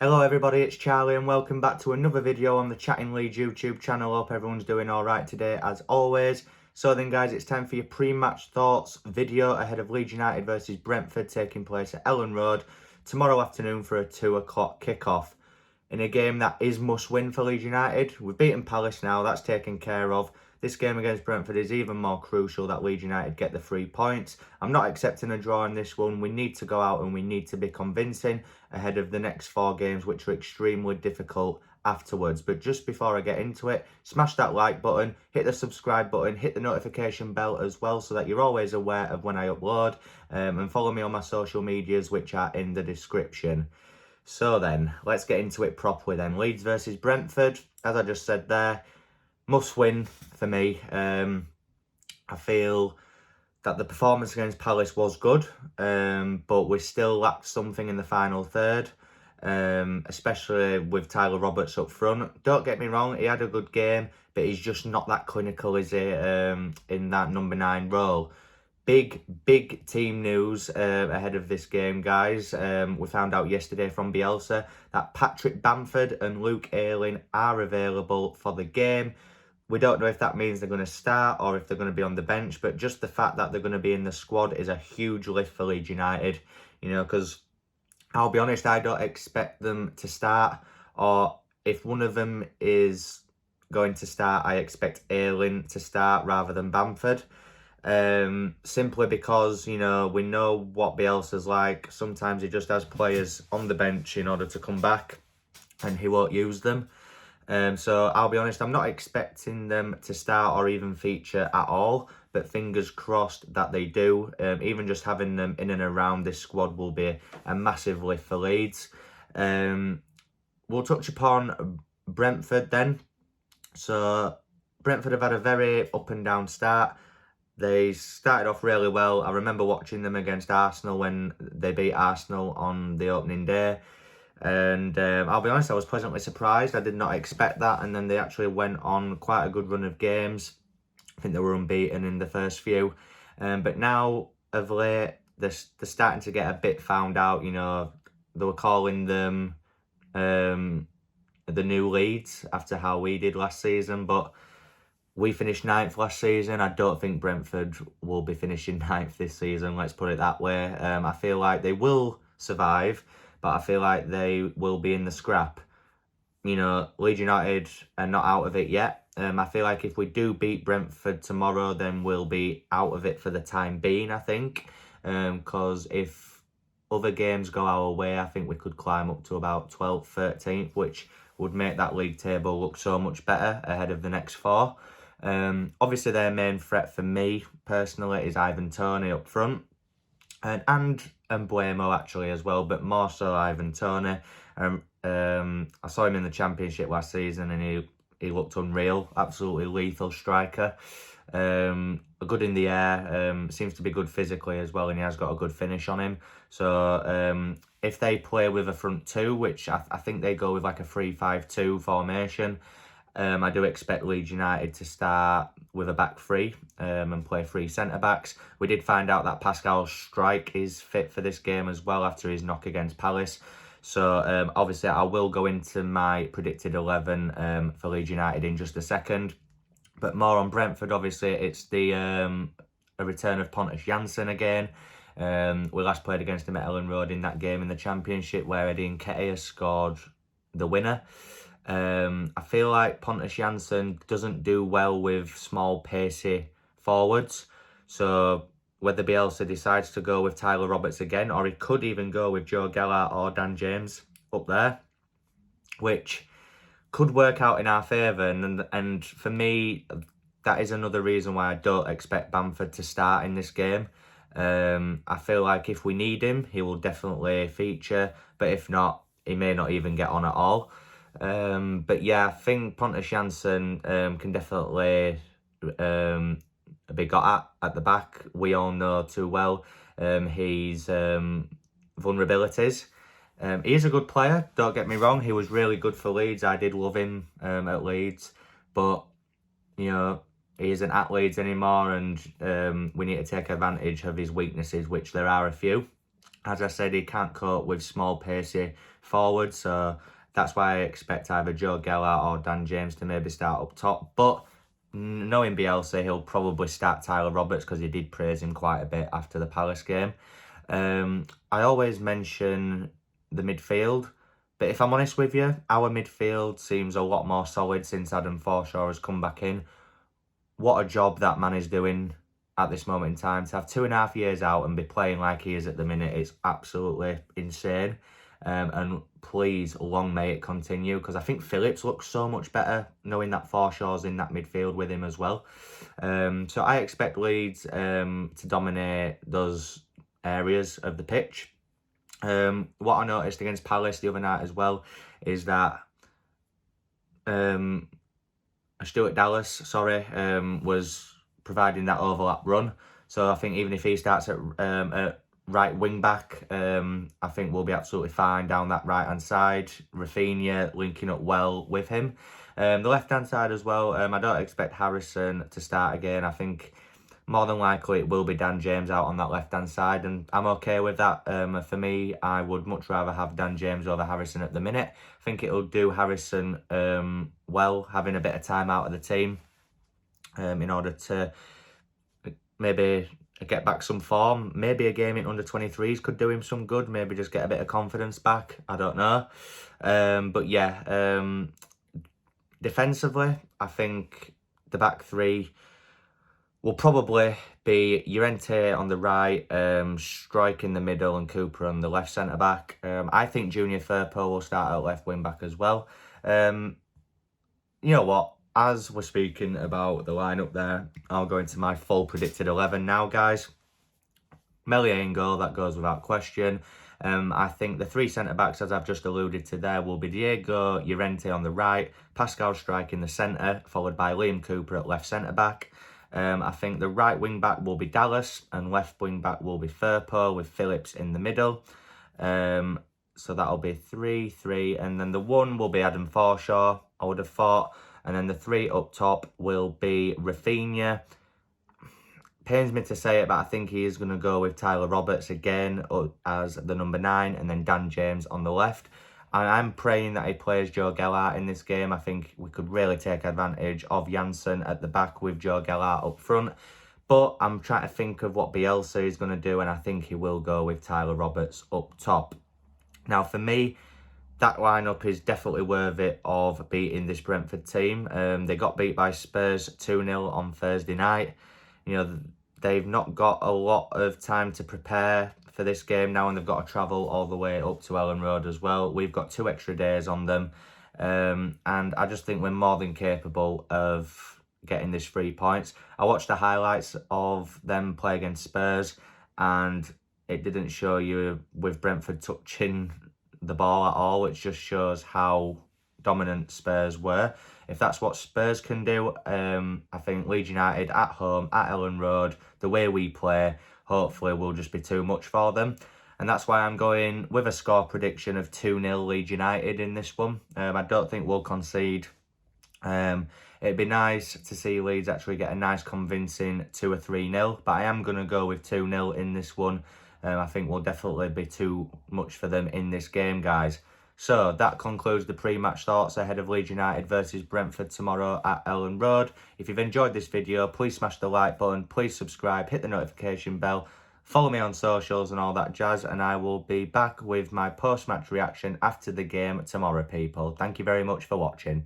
Hello everybody, it's Charlie and welcome back to another video on the Chatting Leeds YouTube channel. Hope everyone's doing alright today as always. So then guys, it's time for your pre-match thoughts video ahead of Leeds United versus Brentford taking place at Elland Road tomorrow afternoon for a 2 o'clock kickoff. In a game that is must win for Leeds United. We've beaten Palace now, that's taken care of. This game against Brentford is even more crucial that Leeds United get the 3 points. I'm not accepting a draw in this one. We need to go out and we need to be convincing ahead of the next 4 games, which are extremely difficult afterwards. But just before I get into it, smash that like button, hit the subscribe button, hit the notification bell as well so that you're always aware of when I upload, and follow me on my social medias, which are in the description. So then, let's get into it properly then. Leeds versus Brentford, as I just said there, must win for me. I feel that the performance against Palace was good, but we still lacked something in the final third, especially with Tyler Roberts up front. Don't get me wrong, he had a good game, but he's just not that clinical, is he, in that number 9 role. Big team news ahead of this game, guys. We found out yesterday from Bielsa that Patrick Bamford and Luke Ayling are available for the game. We don't know if that means they're going to start or if they're going to be on the bench, but just the fact that they're going to be in the squad is a huge lift for Leeds United, you know, because I'll be honest, I don't expect them to start, or if one of them is going to start, I expect Ayling to start rather than Bamford. Simply because, you know, we know what Bielsa's like. Sometimes he just has players on the bench in order to come back and he won't use them. So I'll be honest, I'm not expecting them to start or even feature at all, but fingers crossed that they do. Even just having them in and around this squad will be a massive lift for Leeds. We'll touch upon Brentford then. So Brentford have had a very up and down start. They started off really well. I remember watching them against Arsenal when they beat Arsenal on the opening day. And I'll be honest, I was pleasantly surprised. I did not expect that. And then they actually went on quite a good run of games. I think they were unbeaten in the first few. But now, of late, they're starting to get a bit found out. You know, they were calling them the new Leeds after how we did last season. But we finished 9th last season. I don't think Brentford will be finishing 9th this season, let's put it that way. I feel like they will survive, but I feel like they will be in the scrap. You know, Leeds United are not out of it yet. I feel like if we do beat Brentford tomorrow, then we'll be out of it for the time being, I think. Because if other games go our way, I think we could climb up to about 12th, 13th, which would make that league table look so much better ahead of the next 4. Obviously, their main threat for me, personally, is Ivan Toney up front. And Buemo actually as well, but more so Ivan Toney. I saw him in the Championship last season and he looked unreal, absolutely lethal striker. Good in the air, seems to be good physically as well, and he has got a good finish on him. So if they play with a front 2, which I think they go with like a 3-5-2 formation, I do expect Leeds United to start with a back 3 and play 3 centre-backs. We did find out that Pascal Struijk is fit for this game as well after his knock against Palace. So obviously I will go into my predicted 11 for Leeds United in just a second. But more on Brentford, obviously it's the a return of Pontus Jansson again. We last played against him at Elland Road in that game in the Championship where Eddie Nketiah scored the winner. I feel like Pontus Jansson doesn't do well with small, pacey forwards. So whether Bielsa decides to go with Tyler Roberts again, or he could even go with Joe Gellart or Dan James up there, which could work out in our favour. And for me, that is another reason why I don't expect Bamford to start in this game. I feel like if we need him, he will definitely feature. But if not, he may not even get on at all. But yeah, I think Pontus Jansson can definitely be got at the back. We all know too well his vulnerabilities. He is a good player, don't get me wrong. He was really good for Leeds. I did love him at Leeds. But, you know, he isn't at Leeds anymore, and we need to take advantage of his weaknesses, which there are a few. As I said, he can't cope with small, pacey forwards, so that's why I expect either Joe Gellart or Dan James to maybe start up top. But knowing Bielsa, he'll probably start Tyler Roberts because he did praise him quite a bit after the Palace game. I always mention the midfield, but if I'm honest with you, our midfield seems a lot more solid since Adam Forshaw has come back in. What a job that man is doing at this moment in time. To have 2.5 years out and be playing like he is at the minute, it's absolutely insane. And please, long may it continue, because I think Phillips looks so much better knowing that Forshaw's in that midfield with him as well. So I expect Leeds to dominate those areas of the pitch. What I noticed against Palace the other night as well is that Stuart Dallas, was providing that overlap run. So I think even if he starts at right wing back, I think we'll be absolutely fine down that right hand side. Rafinha linking up well with him. The left hand side as well, I don't expect Harrison to start again. I think more than likely it will be Dan James out on that left hand side, and I'm okay with that. For me, I would much rather have Dan James over Harrison at the minute. I think it'll do Harrison well, having a bit of time out of the team in order to maybe get back some form. Maybe a game in under-23s could do him some good. Maybe just get a bit of confidence back. I don't know. But yeah, defensively, I think the back three will probably be Llorente on the right, Strike in the middle, and Cooper on the left centre-back. I think Junior Firpo will start at left wing-back as well. You know what? As we're speaking about the lineup there, I'll go into my full predicted 11 now, guys. Meslier in goal, that goes without question. I think the three centre-backs, as I've just alluded to there, will be Diego Llorente on the right, Pascal Strike in the centre, followed by Liam Cooper at left centre-back. I think the right wing-back will be Dallas, and left wing-back will be Firpo, with Phillips in the middle. So that'll be 3-3, and then the 1 will be Adam Forshaw, I would have thought. And then the 3 up top will be Rafinha. Pains me to say it, but I think he is going to go with Tyler Roberts again as the number 9, and then Dan James on the left. And I'm praying that he plays Joe Gellart in this game. I think we could really take advantage of Janssen at the back with Joe Gellart up front. But I'm trying to think of what Bielsa is going to do, and I think he will go with Tyler Roberts up top. Now, for me, that lineup is definitely worthy of beating this Brentford team. They got beat by Spurs 2-0 on Thursday night. You know, they've not got a lot of time to prepare for this game now, and they've got to travel all the way up to Elland Road as well. We've got 2 extra days on them, and I just think we're more than capable of getting this 3 points. I watched the highlights of them play against Spurs, and it didn't show you with Brentford touching the ball at all, which just shows how dominant Spurs were. If that's what Spurs can do, I think Leeds United at home, at Elland Road, the way we play, hopefully will just be too much for them. And that's why I'm going with a score prediction of 2-0 Leeds United in this one. I don't think we'll concede. It'd be nice to see Leeds actually get a nice convincing 2 or 3-0, but I am going to go with 2-0 in this one. I think will definitely be too much for them in this game, guys. So that concludes the pre-match thoughts ahead of Leeds United versus Brentford tomorrow at Elland Road. If you've enjoyed this video, please smash the like button, please subscribe, hit the notification bell, follow me on socials and all that jazz, and I will be back with my post-match reaction after the game tomorrow, people. Thank you very much for watching.